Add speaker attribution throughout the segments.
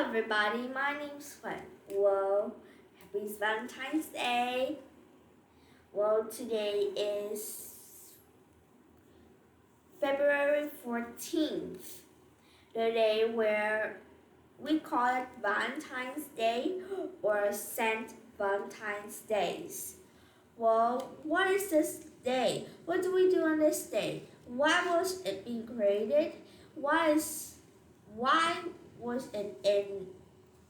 Speaker 1: everybody, my name's Gwen. Well, happy Valentine's Day. Well, today is February 14th, the day where we call it Valentine's Day or Saint Valentine's Days. Well, what is this day? What do we do on this day? Why was it being created? Why was it in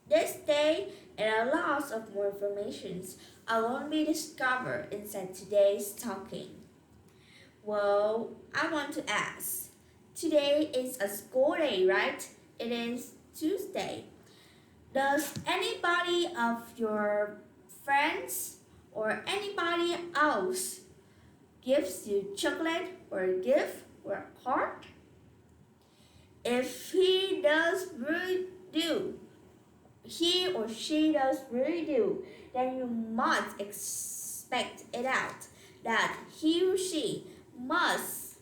Speaker 1: this day? And a lot of more informations are going to be discovered inside today's talking. Well, I want to ask, today is a school day, right? It is Tuesday. Does anybody of your friends or anybody else gives you chocolate or a gift or a card? If he or she does really do, then you must expect it out that he or she must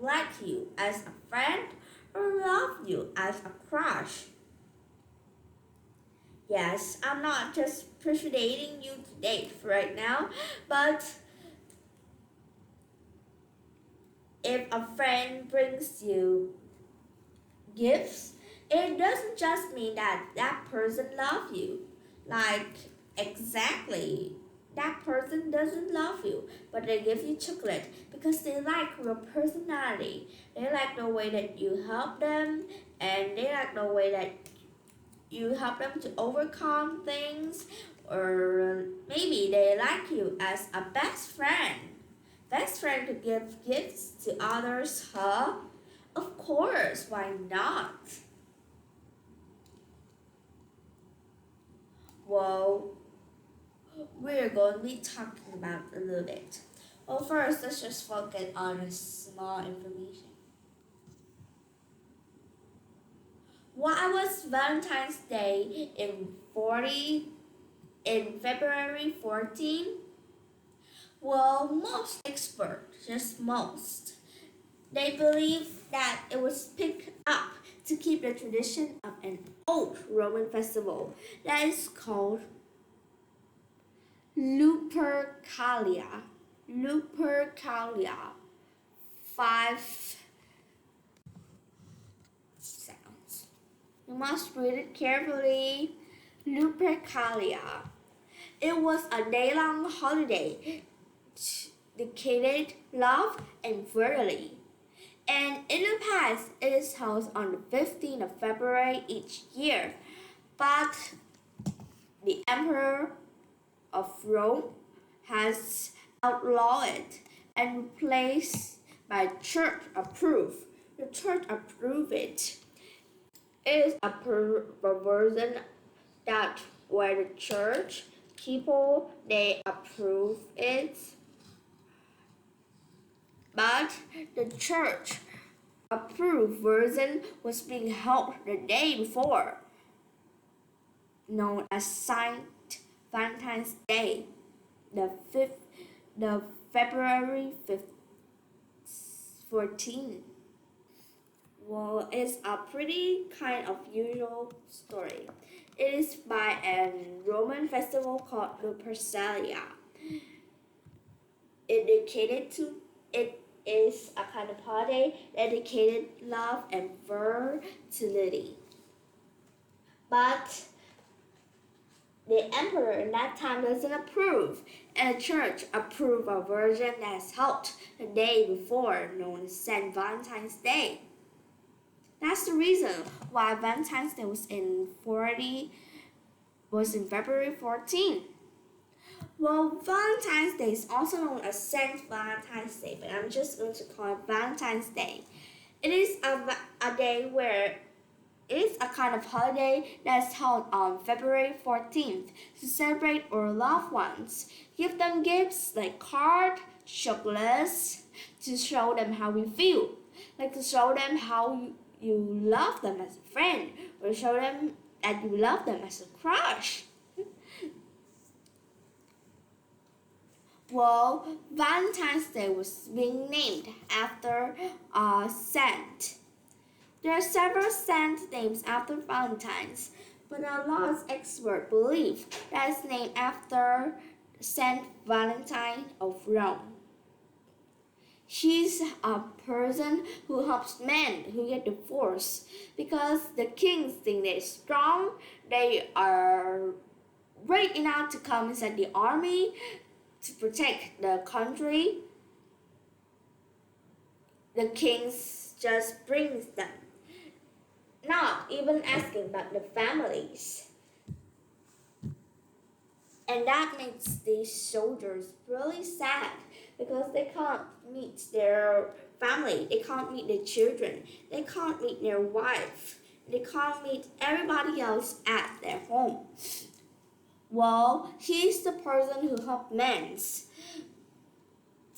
Speaker 1: like you as a friend or love you as a crush. Yes, I'm not just persuading you to date right now, but if a friend brings you gifts, it doesn't just mean that that person loves you. Like, exactly, that person doesn't love you, but they give you chocolate because they like your personality. They like the way that you help them, and they like the way that you help them to overcome things, or maybe they like you as a best friend. Best friend could give gifts to others, huh? Of course, why not? Well, we're going to be talking about a little bit. Well, first, let's just focus on a small information. Why was Valentine's Day in February 14? Well, most experts, just most, they believe that it was picked up to keep the tradition of an old Roman festival that is called Lupercalia. Lupercalia. 5 sounds. You must read it carefully. Lupercalia. It was a day-long holiday dedicated love and fertility. And in the past, it is held on the 15th of February each year. But the Emperor of Rome has outlawed it and replaced by church approved. The church approved it. It is a perversion that where the church people they approve it, but the church approved version was being held the day before, known as Saint Valentine's Day, the February 14th. Well, it's a pretty kind of usual story. It is by a Roman festival called Lupercalia. It is a kind of holiday dedicated love and fertility. But the emperor in that time doesn't approve, and the church approved a version that's held the day before, known as Saint Valentine's Day. That's the reason why Valentine's Day was in February 14. Well, Valentine's Day is also known as Saint Valentine's Day, but I'm just going to call it Valentine's Day. It is a day where it is a kind of holiday that's held on February 14th to celebrate our loved ones. Give them gifts like cards, chocolates, to show them how we feel, like to show them how you love them as a friend, or show them that you love them as a crush. Well, Valentine's Day was being named after a saint. There are several saint names after Valentine's, but a lot of experts believe that it's named after Saint Valentine of Rome. She's a person who helps men who get divorced because the kings think they're strong, they are brave enough to come inside the army to protect the country. The kings just brings them, not even asking about the families. And that makes these soldiers really sad because they can't meet their family, they can't meet their children, they can't meet their wife, they can't meet everybody else at their home. Well, he's the person who helped men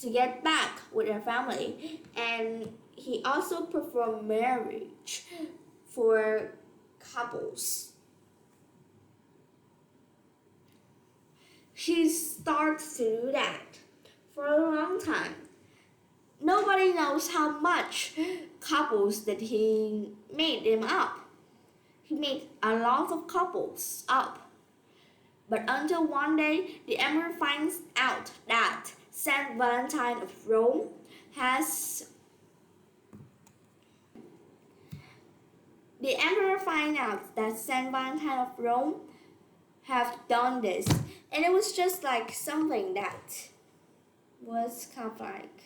Speaker 1: to get back with their family, and he also performed marriage for couples. He starts to do that for a long time. Nobody knows how much couples that he made them up. He made a lot of couples up. But until one day, the emperor finds out that Saint Valentine of Rome has The emperor finds out that Saint Valentine of Rome have done this, and it was just like something that was kind of like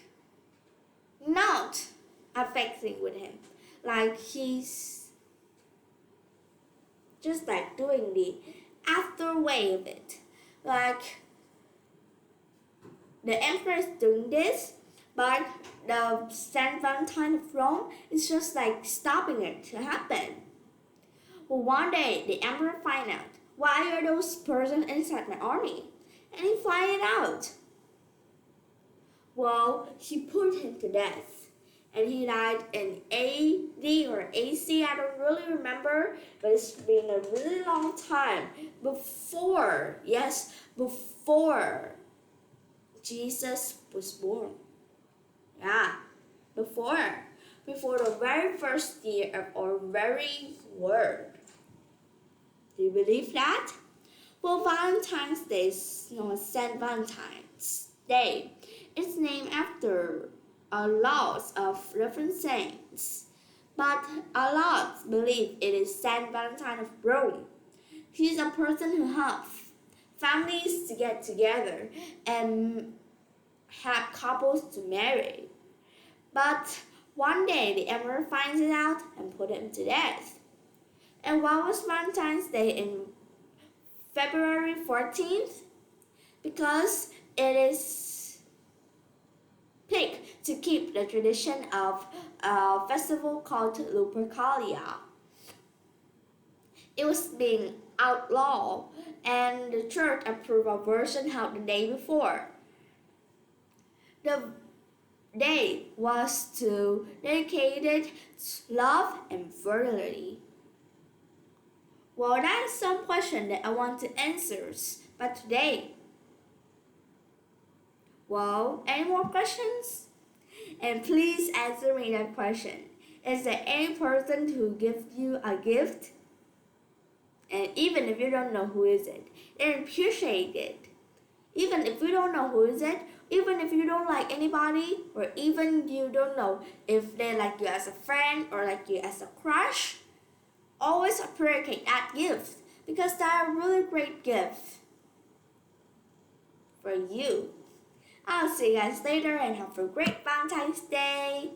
Speaker 1: not affecting with him. Like he's just like doing the after way of it. Like the emperor is doing this, but the Saint Valentine of Rome is just like stopping it to happen. Well, one day the emperor finds out, why are those persons inside my army? And he finds it out. Well, he put him to death. And he died in AD or AC, I don't really remember, but it's been a really long time before Jesus was born. Yeah, before the very first year of our very word. Do you believe that? Well, Valentine's Day is known as Saint Valentine's Day. It's named after a lot of different saints, but a lot believe it is Saint Valentine of Rome. He's a person who helps families to get together and have couples to marry. But one day the emperor finds it out and put him to death. And why was Valentine's Day in February 14th? Because it is picked to keep the tradition of a festival called Lupercalia. It was being outlawed, and the church approved a version held the day before. The day was to dedicated to love and fertility. Well, that's some question that I want to answer, but today. Well, any more questions? And please answer me that question. Is there any person who gives you a gift? And even if you don't know who is it, then appreciate it. Even if you don't know who is it, even if you don't like anybody, or even you don't know if they like you as a friend or like you as a crush, always appreciate that gift because that's a really great gift for you. I'll see you guys later and have a great Valentine's Day.